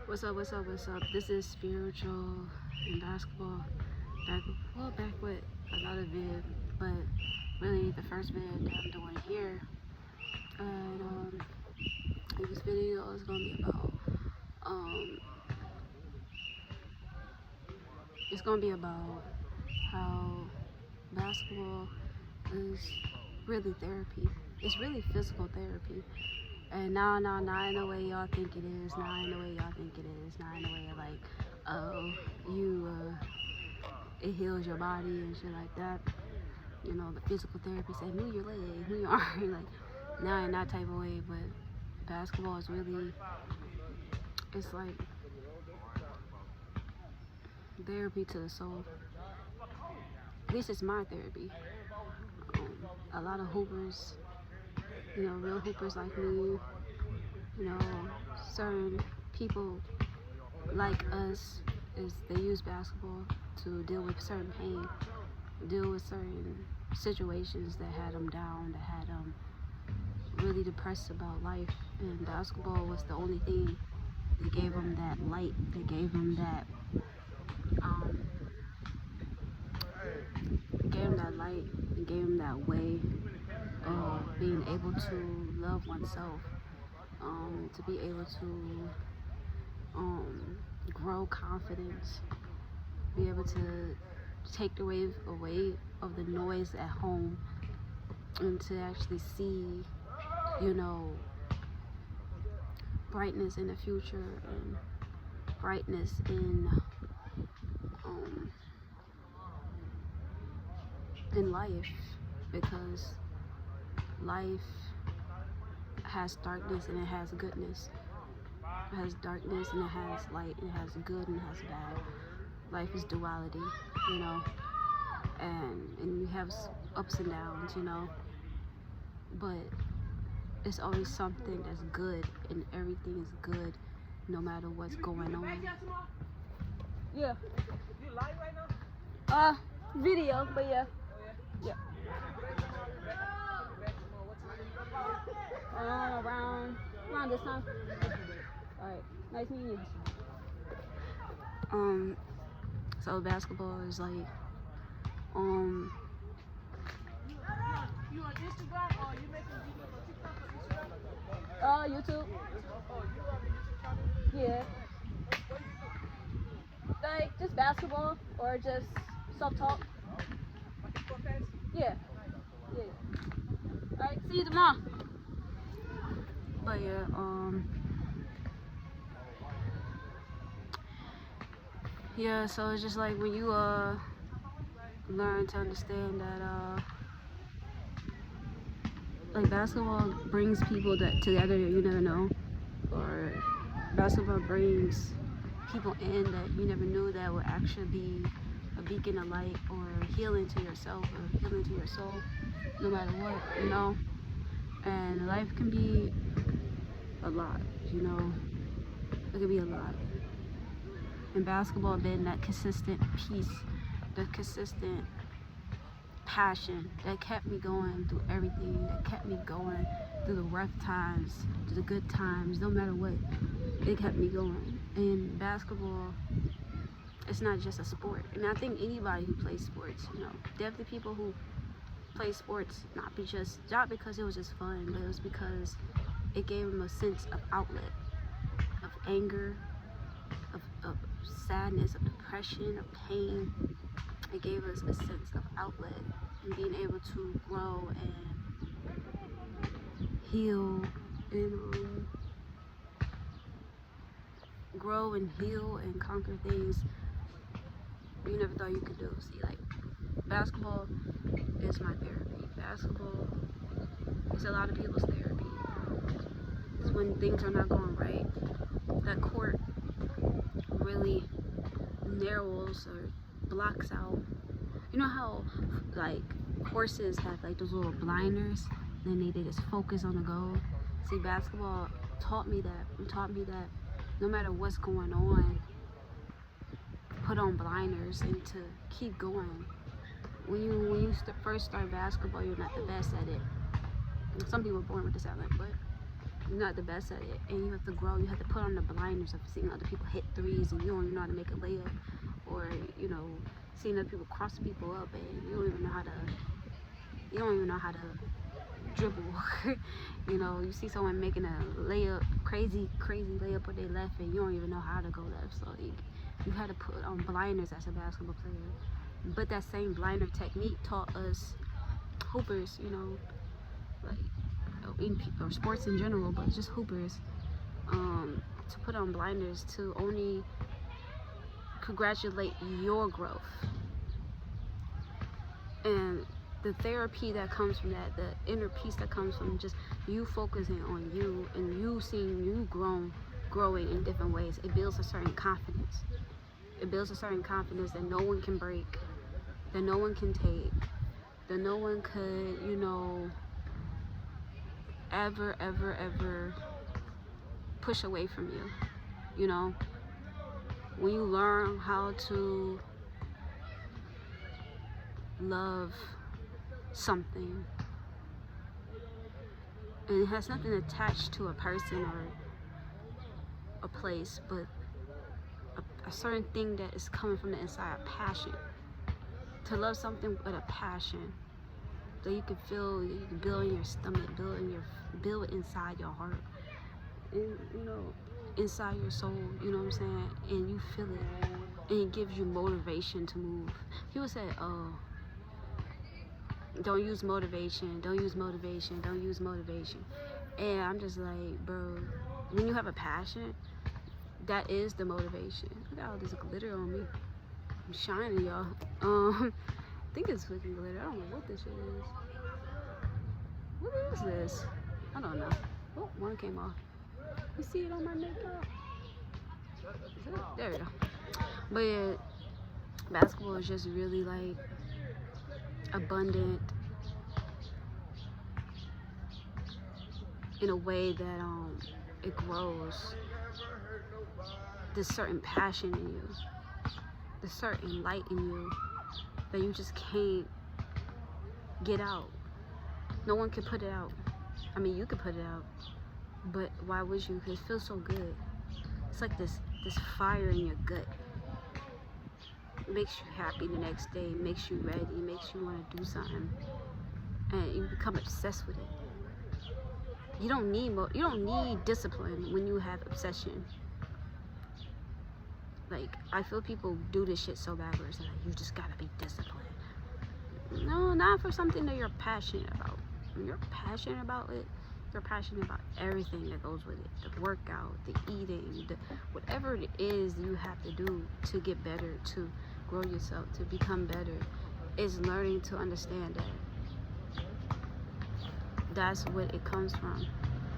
What's up, what's up, what's up? This is spiritual and basketball. Back with another vid, but really the first vid that I'm doing here. And this video is gonna be about it's gonna be about how basketball is really therapy. It's really physical therapy. And not in the way y'all think it is, not in the way y'all think it is, not in the way like, oh, it heals your body and shit like that. You know, the physical therapist say, move your leg, move your arm, like, not in that type of way, but basketball is really, it's like therapy to the soul. At least it's my therapy. A lot of hoopers, you know, real hoopers like me, you know, certain people like us, is they use basketball to deal with certain pain, deal with certain situations that had them down, that had them really depressed about life. And basketball was the only thing that gave them that light, that gave them that light, and gave them that way of being able to love oneself, to be able to grow confidence, be able to take the wave away of the noise at home, and to actually see, you know, brightness in the future and brightness in life, because life has darkness and it has goodness. It has darkness and it has light, it has good and it has bad. Life is duality, you know, and you have ups and downs, you know, but it's always something that's good, and everything is good no matter what's going on. Yeah. You live right now? Video, but yeah. Yeah. Around this time. Alright, nice meeting you. So basketball is like, you on Instagram or you making videos on TikTok or Instagram? YouTube. Oh, you on the YouTube channel? Yeah. Like just basketball or just self-talk. Yeah. Yeah. Alright, see you tomorrow. But yeah, yeah, so it's just like when you learn to understand that like basketball brings people together that you never know, or basketball brings people in that you never knew that would actually be a beacon of light or healing to yourself or healing to your soul, no matter what, you know. And life can be a lot, you know. It can be a lot. And basketball been that consistent peace, the consistent passion that kept me going through everything, that kept me going through the rough times, to the good times, no matter what, it kept me going. And basketball, it's not just a sport. And I think anybody who plays sports, you know, definitely people who play sports, not because it was just fun, but it was because it gave them a sense of outlet, of anger, of sadness, of depression, of pain. It gave us a sense of outlet and being able to grow and heal and conquer things you never thought you could do. See, like, basketball is my therapy. Basketball is a lot of people's therapy. It's when things are not going right. That court really narrows or blocks out. You know how like horses have like those little blinders, and then they just focus on the goal? See, basketball taught me that. It taught me that no matter what's going on, put on blinders and to keep going. When you first start basketball, you're not the best at it. And some people are born with this talent, but you're not the best at it, and you have to grow. You have to put on the blinders of seeing other people hit threes and you don't even know how to make a layup, or seeing other people cross people up and you don't even know how to dribble. You see someone making a layup, crazy layup with their left, and you don't even know how to go left. So you had to put on blinders as a basketball player. But that same blinder technique taught us hoopers, or sports in general, but just hoopers, to put on blinders, to only congratulate your growth. And the therapy that comes from that, the inner peace that comes from just you focusing on you and you seeing you growing in different ways, it builds a certain confidence. It builds a certain confidence that no one can break, that no one can take, that no one could, ever push away from you. When you learn how to love something, and it has nothing attached to a person or a place, but a certain thing that is coming from the inside, a passion. To love something with a passion that you can feel, you can build in your stomach, build inside your heart, and inside your soul, you know what I'm saying? And you feel it, and it gives you motivation to move. People say, oh, don't use motivation, don't use motivation, don't use motivation. And I'm just like, bro, when you have a passion, that is the motivation. Look at all this glitter on me. I'm shining, y'all. I think it's freaking glitter. I don't know what this shit is. What is this? I don't know. Oh, one came off. You see it on my makeup? There we go. But yeah, basketball is just really like abundant in a way that it grows this certain passion in you, this certain light in you that you just can't get out. No one can put it out. I mean, you could put it out, but why would you? Because it feels so good. It's like this fire in your gut. It makes you happy the next day, makes you ready, makes you want to do something, and you become obsessed with it. You don't need discipline when you have obsession. Like, I feel people do this shit so backwards. Like, you just gotta be disciplined. No, not for something that you're passionate about. When you're passionate about it, you're passionate about everything that goes with it. The workout, the eating, whatever it is you have to do to get better, to grow yourself, to become better, is learning to understand that. That's what it comes from.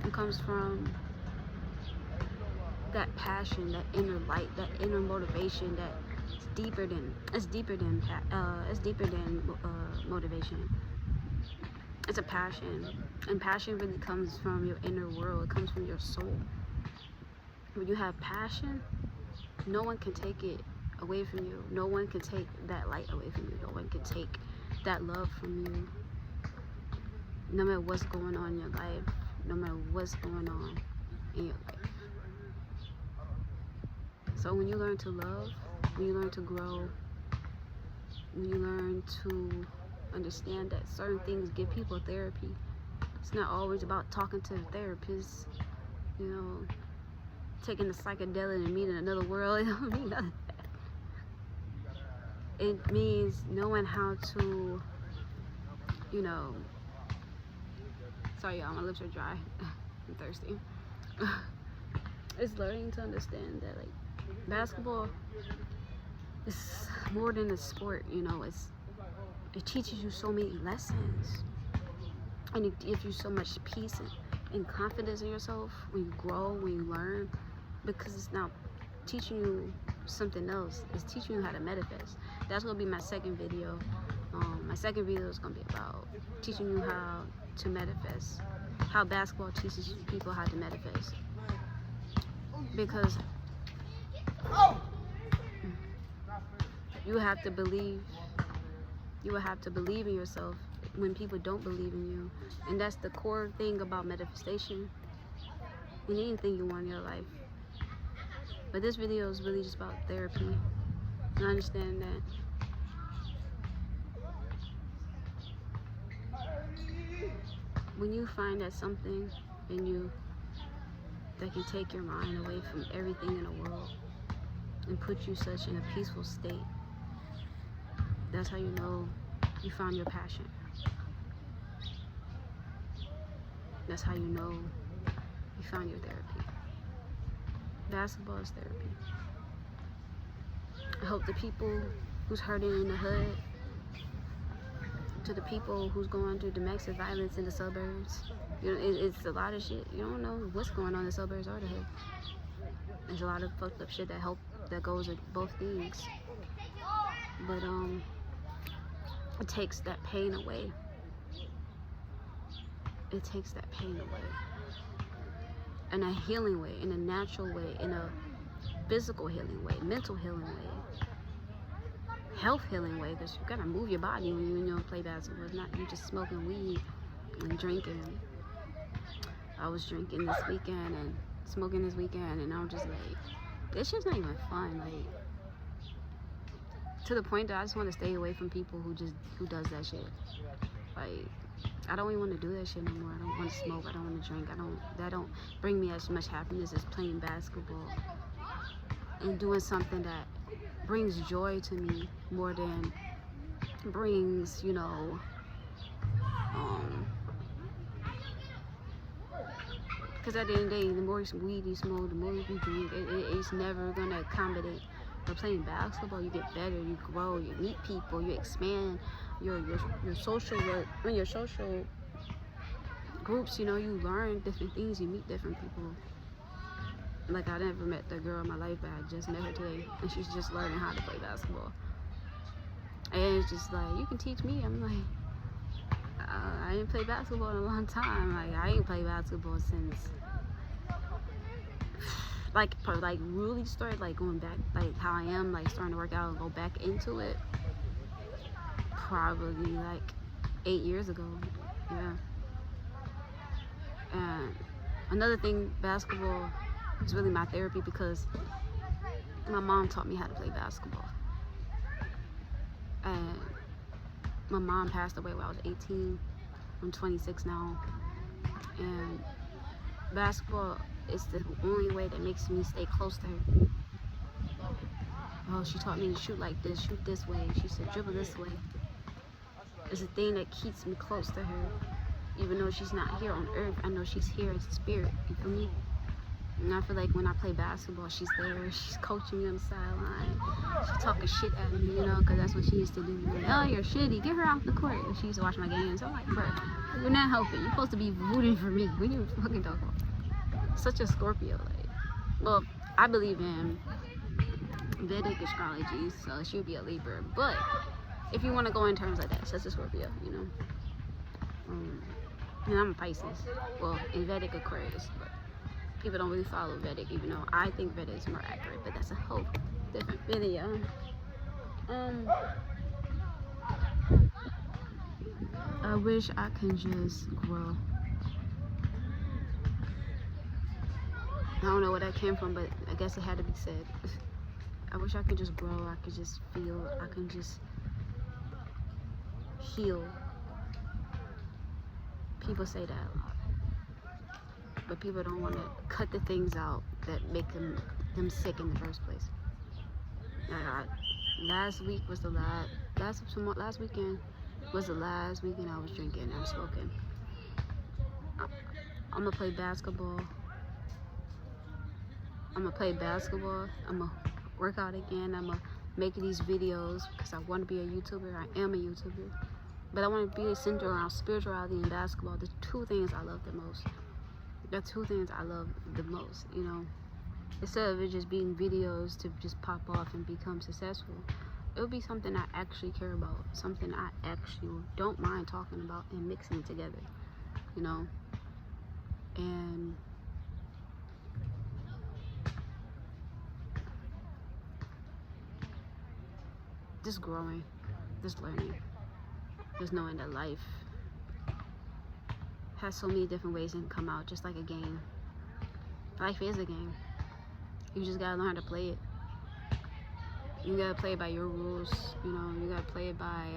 It comes from that passion, that inner light, that inner motivation that it's deeper than motivation. It's a passion, and passion really comes from your inner world. It comes from your soul. When you have passion, no one can take it away from you. No one can take that light away from you. No one can take that love from you. No matter what's going on in your life, no matter what's going on in your life. So when you learn to love, when you learn to grow, when you learn to understand that certain things give people therapy, it's not always about talking to a therapist, taking a psychedelic and meeting another world. It don't mean nothing. It means knowing how to, sorry y'all, my lips are dry. I'm thirsty. It's learning to understand that, like, basketball is more than a sport, it teaches you so many lessons, and it gives you so much peace and confidence in yourself when you grow, when you learn, because it's not teaching you something else, it's teaching you how to manifest. That's gonna be my second video. My second video is gonna be about teaching you how to manifest, how basketball teaches people how to manifest, because you have to believe in yourself when people don't believe in you. And that's the core thing about manifestation. in anything you want in your life. But this video is really just about therapy. And I understand that when you find that something in you that can take your mind away from everything in the world and put you such in a peaceful state, that's how you know you found your passion. That's how you know you found your therapy. Basketball is therapy. I hope the people who's hurting in the hood, to the people who's going through domestic violence in the suburbs, you know, it's a lot of shit. You don't know what's going on in the suburbs or the hood. There's a lot of fucked up shit that goes with both things. But it takes that pain away. It takes that pain away. In a healing way, in a natural way, in a physical healing way, mental healing way, health healing way, because you gotta move your body when you play basketball. It's not you just smoking weed and drinking. I was drinking this weekend and smoking this weekend, and I'm just like, this shit's not even fun. Like, to the point that I just want to stay away from people who does that shit. Like, I don't even want to do that shit no more. I don't want to smoke. I don't want to drink. That don't bring me as much happiness as playing basketball and doing something that brings joy to me more than brings, you know, because at the end of the day, the more weed you smoke, the more you drink, it's never gonna accommodate. But playing basketball, you get better, you grow, you meet people, you expand your social work, your social groups. You know, you learn different things, you meet different people. Like, I never met the girl in my life, but I just met her today, and she's just learning how to play basketball. And it's just like, you can teach me. I'm like, I didn't play basketball in a long time. Like, I ain't played basketball since, like really started, like, going back, like, how I am, like, starting to work out and go back into it, probably, like, 8 years ago. Yeah. And another thing, basketball is really my therapy because my mom taught me how to play basketball. And my mom passed away when I was 18. I'm 26 now. And basketball is the only way that makes me stay close to her. Oh, she taught me to shoot like this, shoot this way. She said, dribble this way. It's a thing that keeps me close to her. Even though she's not here on earth, I know she's here in spirit. You feel me? And I feel like when I play basketball, she's there. She's coaching me on the sideline. She's talking shit at me, you know, because that's what she used to do. Like, oh, you're shitty. Get her off the court. And she used to watch my games. I'm like, bro, you're not helping. You're supposed to be rooting for me. What are you fucking talking about? Such a Scorpio. Like, well, I believe in Vedic astrology, so she would be a Libra. But if you want to go in terms like that, such a Scorpio, you know. And I'm a Pisces. Well, in Vedic Aquarius, but people don't really follow Vedic, even though I think Vedic is more accurate, but that's a whole different video. I wish I can just grow. I don't know where that came from, but I guess it had to be said. I wish I could just grow. I could just feel. I can just heal. People say that a lot, but people don't want to cut the things out that make them sick in the first place. Last weekend was the last weekend I was drinking and smoking. I'm gonna play basketball. I'm gonna work out again. I'm gonna make these videos because I want to be a YouTuber. I am a YouTuber. But I want to be centered around spirituality and basketball. The two things I love the most. The two things I love the most, you know. Instead of it just being videos to just pop off and become successful, it would be something I actually care about. Something I actually don't mind talking about and mixing it together, you know. And just growing, just learning. Just knowing that life has so many different ways it can come out, just like a game. Life is a game. You just gotta learn how to play it. You gotta play it by your rules. You know, you gotta play it by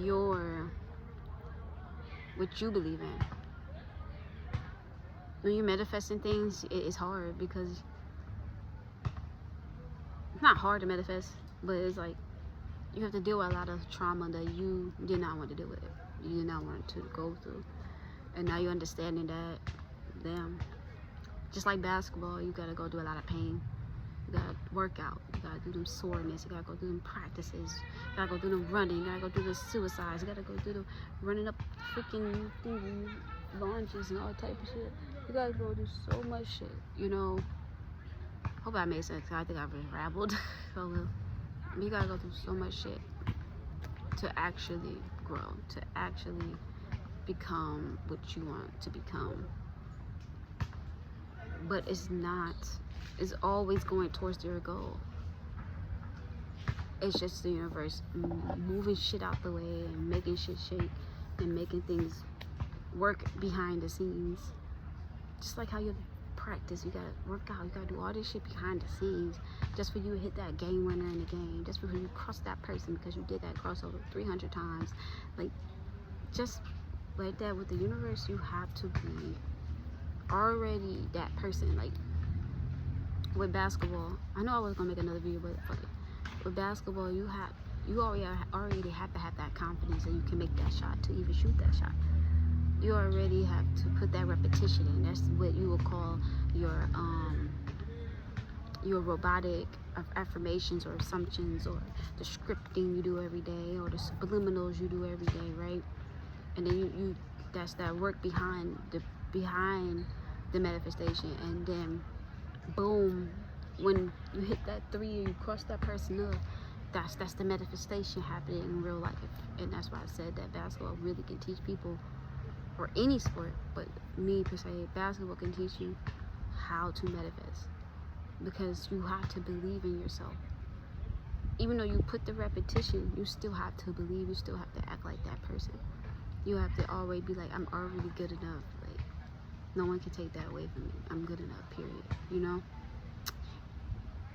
your what you believe in. When you're manifesting things, it's hard because it's not hard to manifest, but it's like you have to deal with a lot of trauma that you did not want to deal with. You did not want to go through, and now you're understanding that. Damn. Just like basketball, you gotta go through a lot of pain. You gotta work out. You gotta do them soreness. You gotta go through them practices. You gotta go through them running. You gotta go through the suicides. You gotta go through the running up freaking launches and all type of shit. You gotta go through so much shit, you know. Hope I made sense. I think I've just rabbled. So you gotta go through so much shit to actually grow, to actually become what you want to become. But it's not. It's always going towards your goal. It's just the universe moving shit out the way and making shit shake and making things work behind the scenes. Just like how you practice, you gotta work out, you gotta do all this shit behind the scenes just for you to hit that game winner in the game, just for you to cross that person because you did that crossover 300 times. Like, just like that with the universe, you have to be already that person. Like, with basketball, I know I was gonna make another video, but fuck it. With basketball, you already have to have that confidence that you can make that shot to even shoot that shot. You already have to put that repetition in. That's what you would call your robotic affirmations or assumptions, or the scripting you do every day, or the subliminals you do every day, right? And then you that's that work behind the manifestation, and then boom, when you hit that 3 and you cross that person up, that's the manifestation happening in real life. And that's why I said that basketball really can teach people, or any sport, but me per se, basketball can teach you how to manifest, because you have to believe in yourself. Even though you put the repetition, you still have to believe, you still have to act like that person. You have to always be like, I'm already good enough. Like, no one can take that away from me. I'm good enough, period. You know?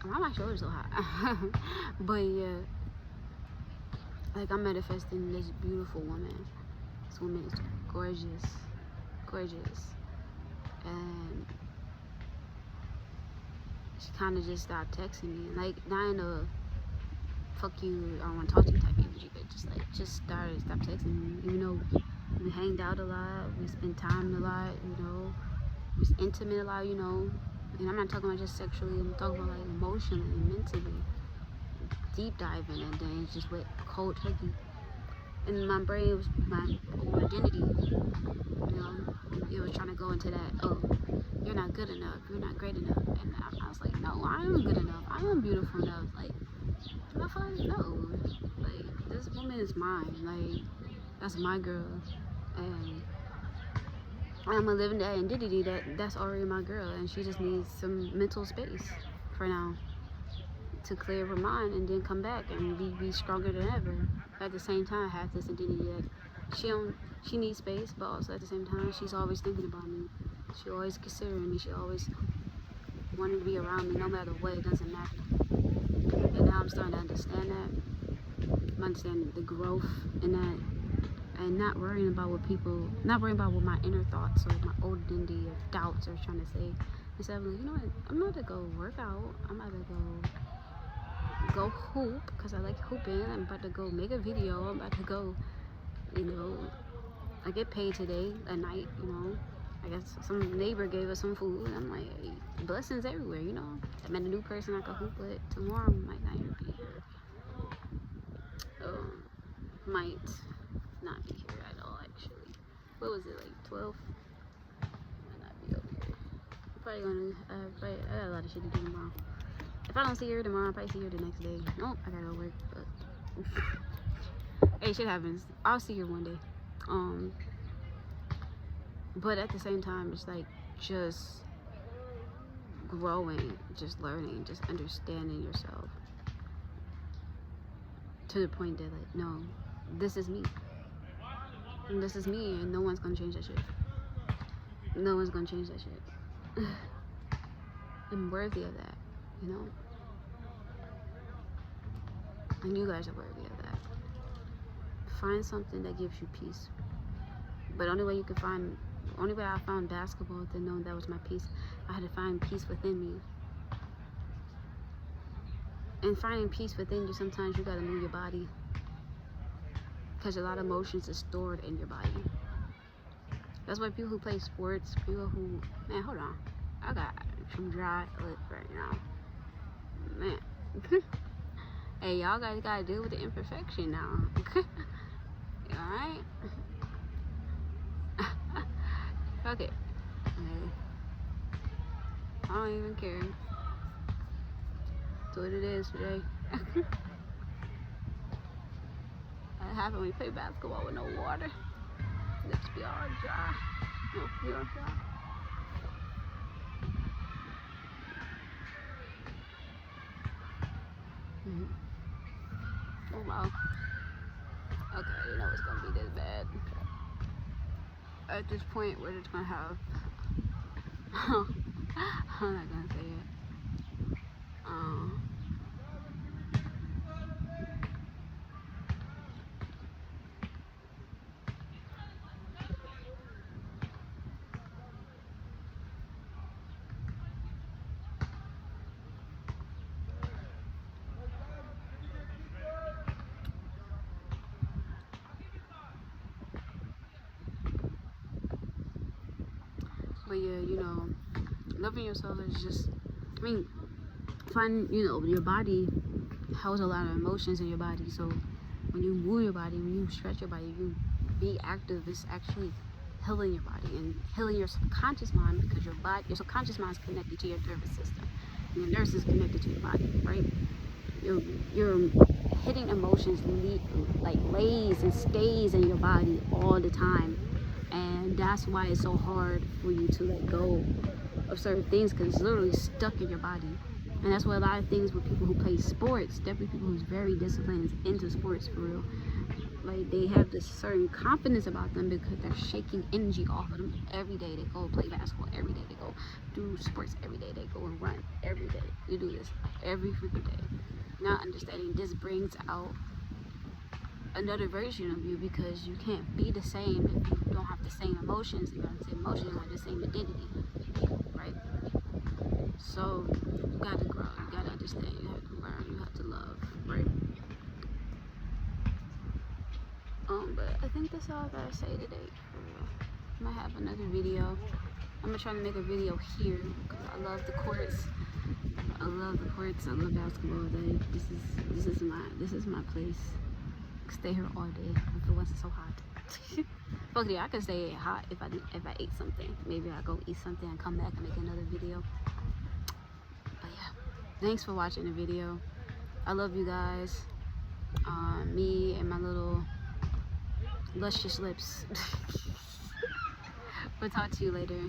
Why are my shoulders so hot? But yeah, like, I'm manifesting this beautiful woman. This woman is gorgeous, gorgeous. And she kind of just stopped texting me. Like, not in a fuck you, I don't want to talk to you type energy, but just stop texting me. Even though we hanged out a lot, we spent time a lot, you know, we was intimate a lot, you know. And I'm not talking about just sexually, I'm talking about like emotionally, mentally, deep diving, and then it just went cold turkey. And my brain was my old identity, you know. It was trying to go into that, oh, you're not good enough, you're not great enough. And I was like, no, I am good enough, I am beautiful enough. Like, no, like, this woman is mine. Like, that's my girl, and I'm gonna live in that identity that's already my girl, and she just needs some mental space for now to clear her mind and then come back and be stronger than ever. At the same time, have this identity that she needs space, but also at the same time, she's always thinking about me. She always considering me. She always wanted to be around me, no matter what. It doesn't matter. And now I'm starting to understand that. I'm understanding the growth in that, and not worrying about what my inner thoughts or my old identity of doubts are trying to say. Instead of like, you know what, I'm about to go work out. I'm about to go hoop, because I like hooping. I'm about to go make a video. I'm about to go, you know, I get paid today at night, you know. I guess some neighbor gave us some food. I'm like, hey, blessings everywhere, you know. I met a new person I could hoop with. Tomorrow might not even be here. Might not be here at all, actually. What was it, like 12? Might not be over here. I'm probably gonna, I got a lot of shit to do tomorrow. If I don't see her tomorrow, I'll probably see her the next day. Nope, I gotta go work, but hey, shit happens. I'll see her one day. But at the same time, it's like just growing, just learning, just understanding yourself to the point that, like, no, this is me. And this is me, and no one's gonna change that shit. No one's gonna change that shit. am worthy of that, you know? And you guys are worthy of that. Find something that gives you peace. But only way I found basketball to know that was my peace, I had to find peace within me. And finding peace within you, sometimes you gotta move your body. Because a lot of emotions are stored in your body. That's why people who play sports, people who, man, hold on. I got some dry lip right now. Man. Hey, y'all guys gotta deal with the imperfection now. Alright? Okay. I don't even care. That's what it is today. That happened when we play basketball with no water. Lips be all dry. No, be all dry. Oh wow. Okay, I didn't know it's gonna be this bad. At this point, we're just gonna have. I'm not gonna say it. But yeah, you know, loving yourself is just, I mean, your body holds a lot of emotions in your body. So when you move your body, when you stretch your body, you be active, it's actually healing your body and healing your subconscious mind, because your subconscious mind is connected to your nervous system. Your nervous is connected to your body, right? You're hitting emotions like lays and stays in your body all the time. And that's why it's so hard for you to let go of certain things, because it's literally stuck in your body. And that's why a lot of things with people who play sports, definitely people who's very disciplined, is into sports for real, like they have this certain confidence about them because they're shaking energy off of them every day. They go play basketball every day, they go do sports every day, they go and run every day. You do this every freaking day. Not understanding this brings out another version of you, because you can't be the same if you don't have the same emotions. You have the same emotions, you have the same identity, right? So you gotta grow, you gotta understand, you have to learn, you have to love, right? But I think that's all I gotta say today. I might have another video. I'm gonna try to make a video here because I love the courts. I love basketball. This is my place. I could stay here all day if it wasn't so hot. Fuck yeah, I could stay hot if I ate something. Maybe I'll go eat something and come back and make another video. But yeah, thanks for watching the video. I love you guys. Me and my little luscious lips. We'll talk to you later.